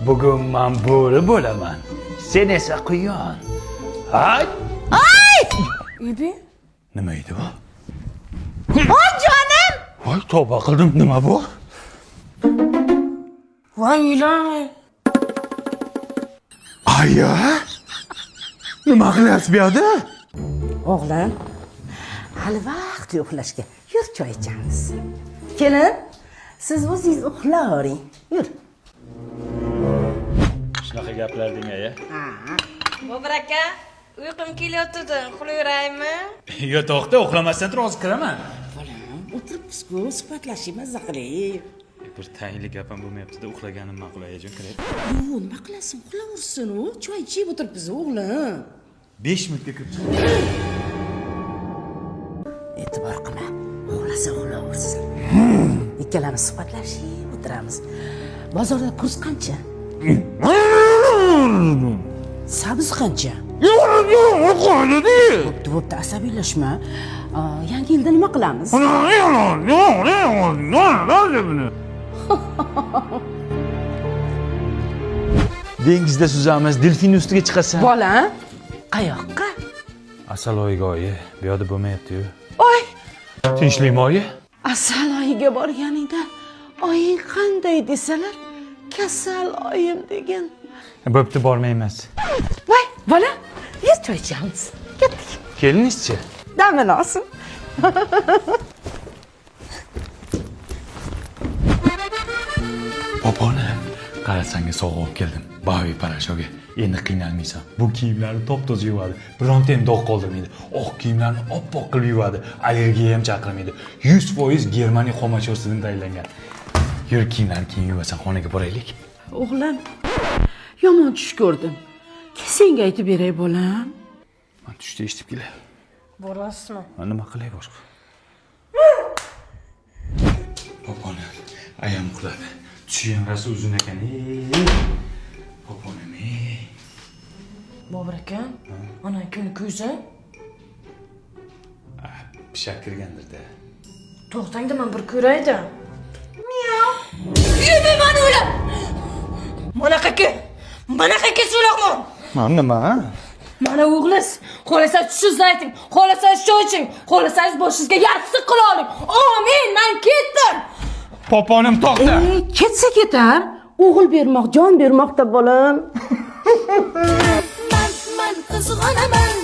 Bugun men bo'ri bo'laman. Sen esa quyon. Hay! Ibi? Nima edi bu? Voy jonim! Voy, tavba qildim, nima bu? Voy ilohi. Aya! Nima qilyapsiz bu yerda? O'g'lim, hali vaqt uxlashga. Yur choy ichamiz. Kelin, siz o'zingiz uxlavering. Yur. Shunaqa gaplar deng-aya. Bobur aka, uyqum kelyotdi, uxlayveraymi? Yo, to'xta, uxlamasdan tur, hozir kiraman. Bolam, o'tiribsiz-ku, suhbatlashib, mazza qiling. Bir tayinli gap ham bo'lmayapti-da, uxlaganim ma'qul ayajon, kiray. Yo'q, nima qilasan? Uxlaversin u. Choy ichib o'tiribsiz, o'g'lim. 5 minutga kirib chiqdim. E'tibor qilma. Uxlasa uxlaversin. Ikkalamiz suhbatlashib o'tiramiz. Bozorda kurs qancha? Sabz qancha? Bo'pti, asabiylashma. Yangi yilda nima qilamiz? Dengizda suzamiz, delfin ustiga chiqasan. Bola, qayoqqa? Asaloyga oyi, bu yerda bo'lmayapti-yu. Oy, Tinchlikmi oyi? Asaloyiga borganingda oying qanday desalar, kasal oyim degan. Bo'pti, bormaymiz. Voy, bola, yuz choy ichamiz. Ketdik. Kelinizchi? Damini olsin. Bobonim, qarasanga sovg'a olib keldim. Bavi parashoga. Endi qiynalmaysan. Bu kiyimlarni top-toza yuvadi. Bironta ham dog' qoldirmaydi. Oq kiyimlarni oppoq qilib yuvadi. Allergiya ham chaqirmaydi. 100% Germaniya xomashyorasidan tayyorlangan. Yur, kiyimlarni keyin yuvasan, xonaga boraylik. O'g'lim, yomon tush ko'rdim. Senga aytib beray, bolam. Men tushda eshitib kelay. Borasizmi? Men nima qilay boshqa? Bobonim, ayam uxladi. Tushi ham rosa uzun ekan. Bobonim. Bobur aka, ana kuni ko'zi. Pishak kirgandir-da. To'xtangda, men bir ko'rayda. Ibi mana o'lim. Mana qaki so'laqman. Men nima? Mana o'g'liz, xohlasangiz tushingizni ayting, xohlasangiz choy iching, xohlasangiz boshingizga yarqisiq qila oling. Amin, men ketdim. Poponim to'xta. Ketsa ketar. O'g'il bermoq, jon bermoqda bolam. Man qizg'onaman.